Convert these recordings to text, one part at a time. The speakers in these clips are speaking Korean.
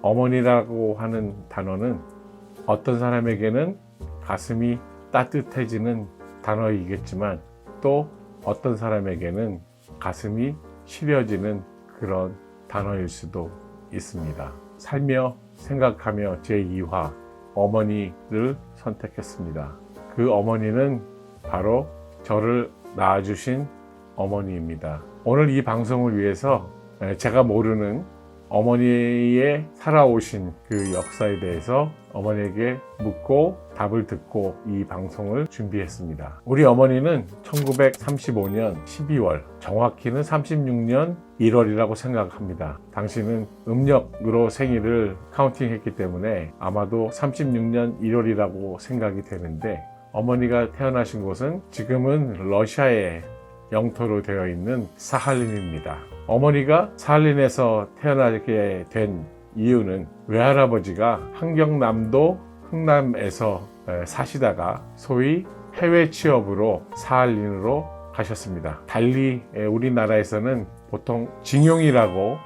어머니라고 하는 단어는 어떤 사람에게는 가슴이 따뜻해지는 단어이겠지만 또 어떤 사람에게는 가슴이 시려지는 그런 단어일 수도 있습니다. 살며 생각하며 제2화 어머니를 선택했습니다. 그 어머니는 바로 저를 낳아주신 어머니입니다. 오늘 이 방송을 위해서 제가 모르는 어머니의 살아오신 그 역사에 대해서 어머니에게 묻고 답을 듣고 이 방송을 준비했습니다. 우리 어머니는 1935년 12월, 정확히는 36년 1월이라고 생각합니다. 당시는 음력으로 생일을 카운팅했기 때문에 아마도 36년 1월이라고 생각이 되는데, 어머니가 태어나신 곳은 지금은 러시아의 영토로 되어 있는 사할린입니다. 어머니가 사할린에서 태어나게 된 이유는 외할아버지가 한경남도 흥남에서 사시다가 소위 해외 취업으로 사할린으로 가셨습니다. 달리 우리나라에서는 보통 징용이라고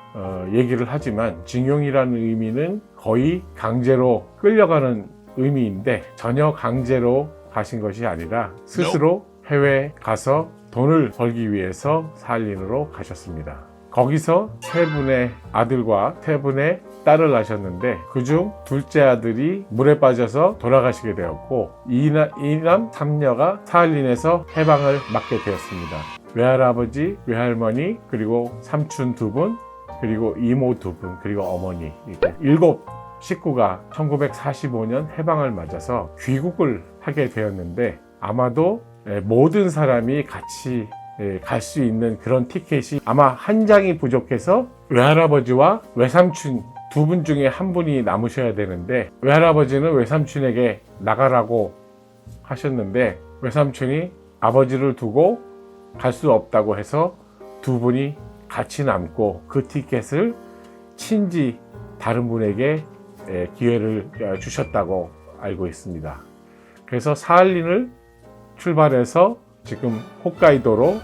얘기를 하지만, 징용이라는 의미는 거의 강제로 끌려가는 의미인데 전혀 강제로 가신 것이 아니라 스스로 해외에 가서 돈을 벌기 위해서 사할린으로 가셨습니다. 거기서 세 분의 아들과 세 분의 딸을 낳으셨는데, 그중 둘째 아들이 물에 빠져서 돌아가시게 되었고, 이남 삼녀가 사할린에서 해방을 맞게 되었습니다. 외할아버지, 외할머니, 그리고 삼촌 두 분, 그리고 이모 두 분, 그리고 어머니, 이렇게 7 식구가 1945년 해방을 맞아서 귀국을 하게 되었는데, 아마도 모든 사람이 같이 갈 수 있는 그런 티켓이 아마 한 장이 부족해서 외할아버지와 외삼촌 두 분 중에 한 분이 남으셔야 되는데, 외할아버지는 외삼촌에게 나가라고 하셨는데 외삼촌이 아버지를 두고 갈 수 없다고 해서 두 분이 같이 남고, 그 티켓을 친지 다른 분에게 기회를 주셨다고 알고 있습니다. 그래서 사할린을 출발해서 지금 홋카이도로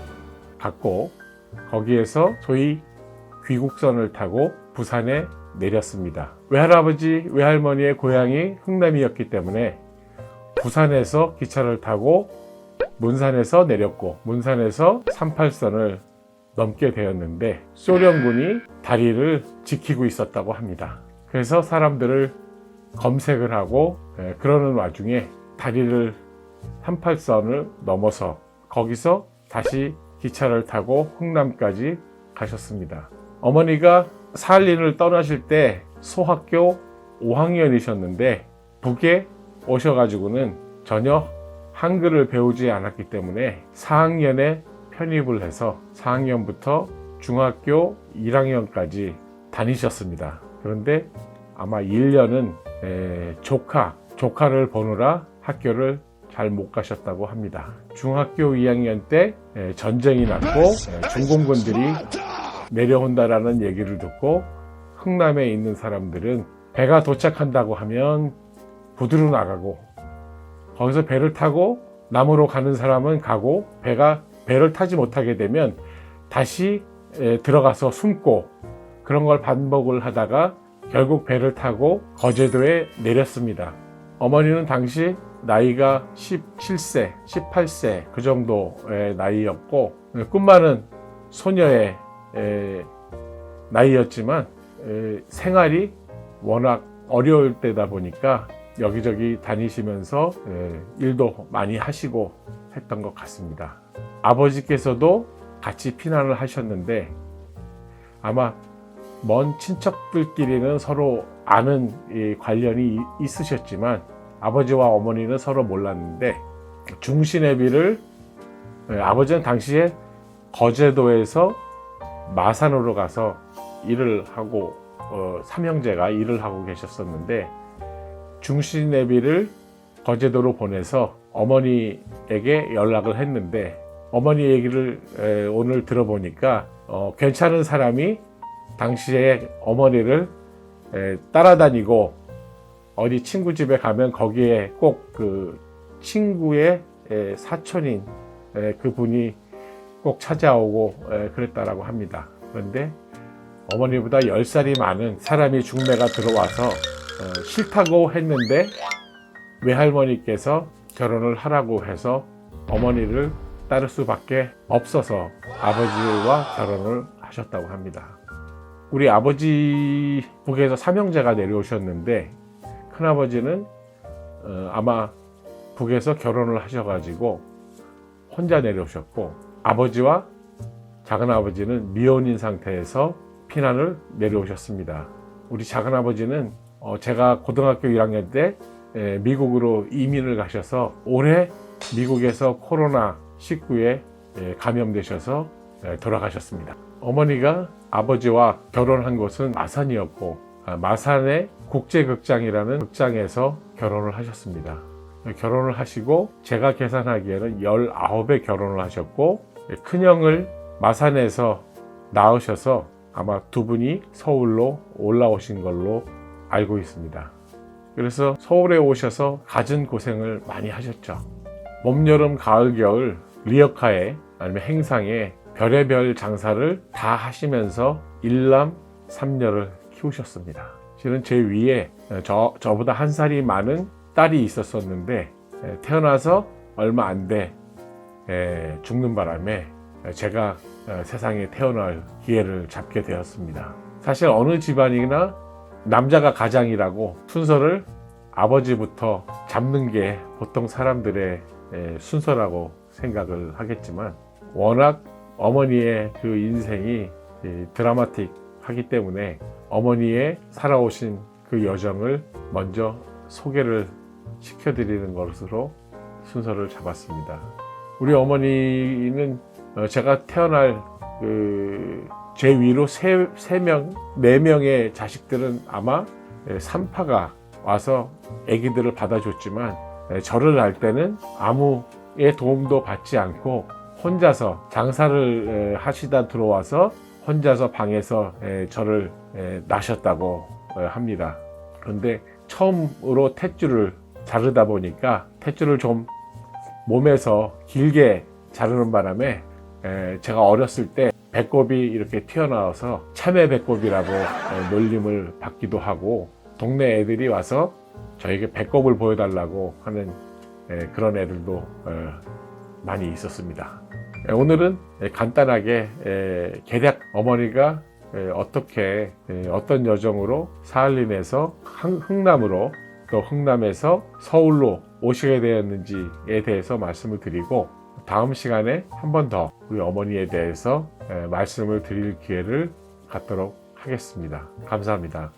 갔고, 거기에서 소위 귀국선을 타고 부산에 내렸습니다. 외할아버지, 외할머니의 고향이 흥남이었기 때문에 부산에서 기차를 타고 문산에서 내렸고, 문산에서 38선을 넘게 되었는데 소련군이 다리를 지키고 있었다고 합니다. 그래서 사람들을 검색을 하고 그러는 와중에 다리를 38선을 넘어서 거기서 다시 기차를 타고 흥남까지 가셨습니다. 어머니가 사할린을 떠나실 때 소학교 5학년이셨는데 북에 오셔가지고는 전혀 한글을 배우지 않았기 때문에 4학년에 편입을 해서 4학년부터 중학교 1학년까지 다니셨습니다. 그런데 아마 1년은 조카를 보느라 학교를 잘 못 가셨다고 합니다. 중학교 2학년 때 전쟁이 났고 중공군들이 내려온다라는 얘기를 듣고 흥남에 있는 사람들은 배가 도착한다고 하면 부두로 나가고, 거기서 배를 타고 남으로 가는 사람은 가고, 배를 타지 못하게 되면 다시 들어가서 숨고, 그런 걸 반복을 하다가 결국 배를 타고 거제도에 내렸습니다. 어머니는 당시 나이가 17세, 18세 그 정도의 나이였고, 꿈 많은 소녀의 나이였지만 생활이 워낙 어려울 때다 보니까 여기저기 다니시면서 일도 많이 하시고 했던 것 같습니다. 아버지께서도 같이 피난을 하셨는데 아마 먼 친척들끼리는 서로 아는 관련이 있으셨지만 아버지와 어머니는 서로 몰랐는데, 중신애비를 아버지는 당시에 거제도에서 마산으로 가서 일을 하고 삼형제가 일을 하고 계셨었는데, 중신애비를 거제도로 보내서 어머니에게 연락을 했는데, 어머니 얘기를 오늘 들어보니까 괜찮은 사람이 당시에 어머니를 따라다니고 어디 친구 집에 가면 거기에 꼭 그 친구의 사촌인 그분이 꼭 찾아오고 그랬다라고 합니다. 그런데 어머니보다 10살이 많은 사람이 중매가 들어와서 싫다고 했는데 외할머니께서 결혼을 하라고 해서 어머니를 따를 수밖에 없어서 아버지와 결혼을 하셨다고 합니다. 우리 아버지 북에서 삼형제가 내려오셨는데 큰아버지는 아마 북에서 결혼을 하셔가지고 혼자 내려오셨고, 아버지와 작은아버지는 미혼인 상태에서 피난을 내려오셨습니다. 우리 작은아버지는 제가 고등학교 1학년 때 미국으로 이민을 가셔서 올해 미국에서 코로나19에 감염되셔서 돌아가셨습니다. 어머니가 아버지와 결혼한 곳은 마산이었고, 마산의 국제극장이라는 극장에서 결혼을 하셨습니다. 결혼을 하시고 제가 계산하기에는 19에 결혼을 하셨고, 큰형을 마산에서 낳으셔서 아마 두 분이 서울로 올라오신 걸로 알고 있습니다. 그래서 서울에 오셔서 갖은 고생을 많이 하셨죠. 봄, 여름, 가을, 겨울 리어카에 아니면 행상에 별의별 장사를 다 하시면서 일남 삼녀를 키우셨습니다. 실은 제 위에 저보다 한 살이 많은 딸이 있었었는데 태어나서 얼마 안 돼 죽는 바람에 제가 세상에 태어날 기회를 잡게 되었습니다. 사실 어느 집안이나 남자가 가장이라고 순서를 아버지부터 잡는 게 보통 사람들의 순서라고 생각을 하겠지만, 워낙 어머니의 그 인생이 드라마틱하기 때문에 어머니의 살아오신 그 여정을 먼저 소개를 시켜드리는 것으로 순서를 잡았습니다. 우리 어머니는 제가 태어날 제 위로 4명의 자식들은 아마 산파가 와서 아기들을 받아줬지만, 저를 낳을 때는 아무의 도움도 받지 않고 혼자서 장사를 하시다 들어와서 혼자서 방에서 저를 낳으셨다고 합니다. 그런데 처음으로 탯줄을 자르다 보니까 탯줄을 좀 몸에서 길게 자르는 바람에 제가 어렸을 때 배꼽이 이렇게 튀어나와서 참외 배꼽이라고 놀림을 받기도 하고, 동네 애들이 와서 저에게 배꼽을 보여달라고 하는 그런 애들도 많이 있었습니다. 오늘은 간단하게 대략 어머니가 어떻게 어떤 여정으로 사할린에서 흥남으로, 또 흥남에서 서울로 오시게 되었는지에 대해서 말씀을 드리고, 다음 시간에 한 번 더 우리 어머니에 대해서 말씀을 드릴 기회를 갖도록 하겠습니다. 감사합니다.